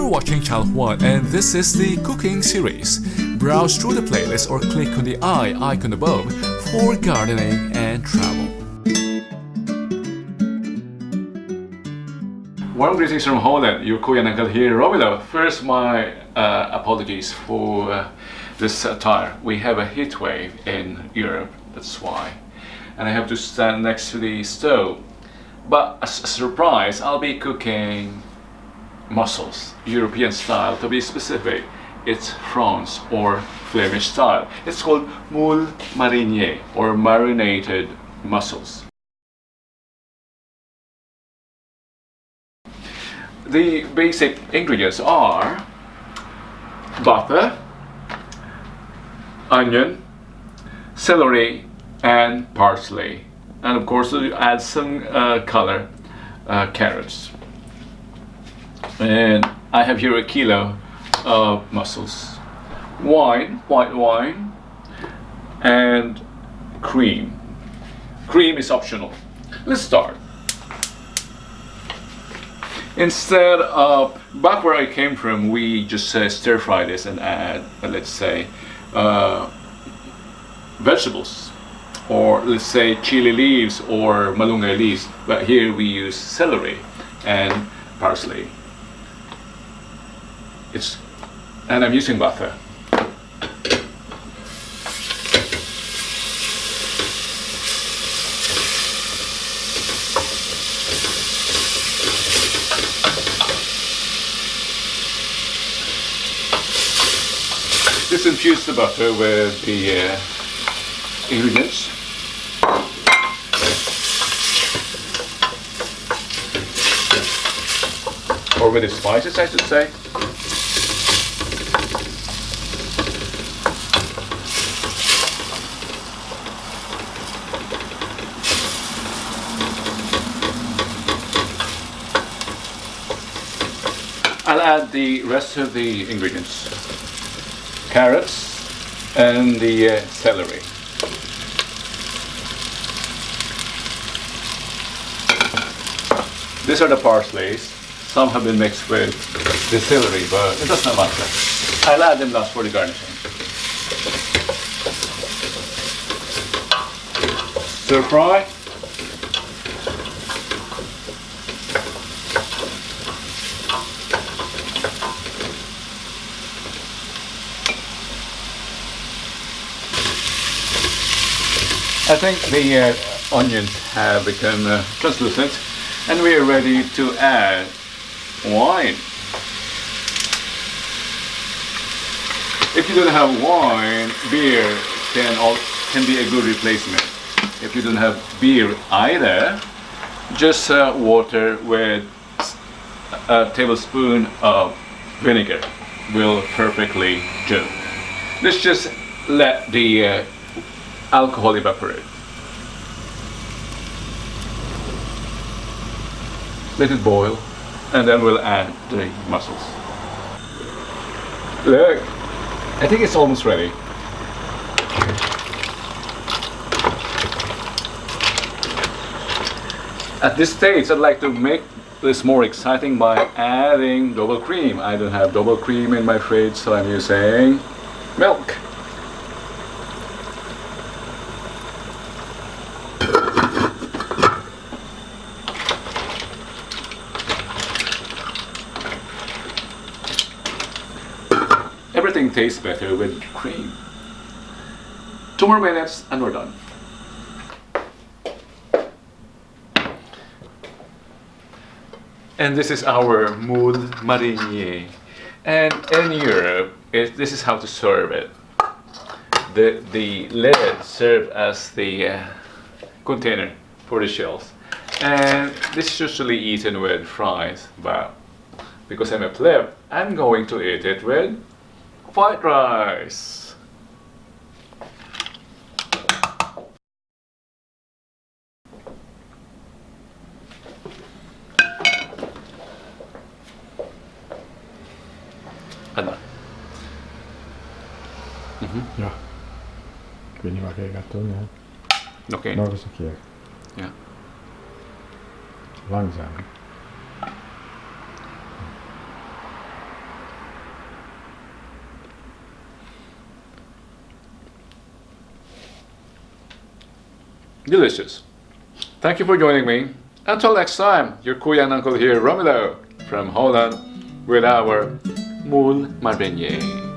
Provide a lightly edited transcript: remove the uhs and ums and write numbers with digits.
You're watching Channel 1 and this is the cooking series. Browse through the playlist or click on the eye icon above for gardening and travel. Warm greetings from Holland, your Korean uncle here, Romilo. First, my apologies for this attire. We have a heat wave in Europe, that's why. And I have to stand next to the stove. But as a surprise, I'll be cooking mussels, European style to be specific. It's France or Flemish style. It's called Moules Marinier or marinated mussels. The basic ingredients are butter, onion, celery and parsley, and of course you add some color, carrots. And I have here a kilo of mussels, white wine, and cream. Cream is optional. Let's start. Instead of, back where I came from, we just stir fry this and add, let's say, vegetables, or let's say chili leaves or malunggay leaves. But here we use celery and parsley. And I'm using butter. Just infuse the butter with the ingredients. Or with the spices, I should say. I'll add the rest of the ingredients. Carrots and the celery. These are the parsleys. Some have been mixed with the celery, but it does not matter. I'll add them last for the garnishing. Stir fry. I think the onions have become translucent and we are ready to add wine. If you don't have wine, beer can be a good replacement. If you don't have beer either, just water with a tablespoon of vinegar will perfectly do. Let's just let the alcohol evaporate. Let it boil, and then we'll add the mussels. Look, I think it's almost ready. At this stage, I'd like to make this more exciting by adding double cream. I don't have double cream in my fridge, so I'm using milk. Everything tastes better with cream. 2 more minutes and we're done. And this is our Moules Marinier. And in Europe, this is how to serve it. The lid serves as the container for the shells. And this is usually eaten with fries, but because I'm a pleb, I'm going to eat it with white rice. Anna. Ja. Ik weet niet wat jij gaat doen, hè. Oké. Nog eens een keer. Ja. Langzaam. delicious. Thank you for joining me. Until next time, your Korean uncle here, Romilo, from Holland, with our Moules Marinier.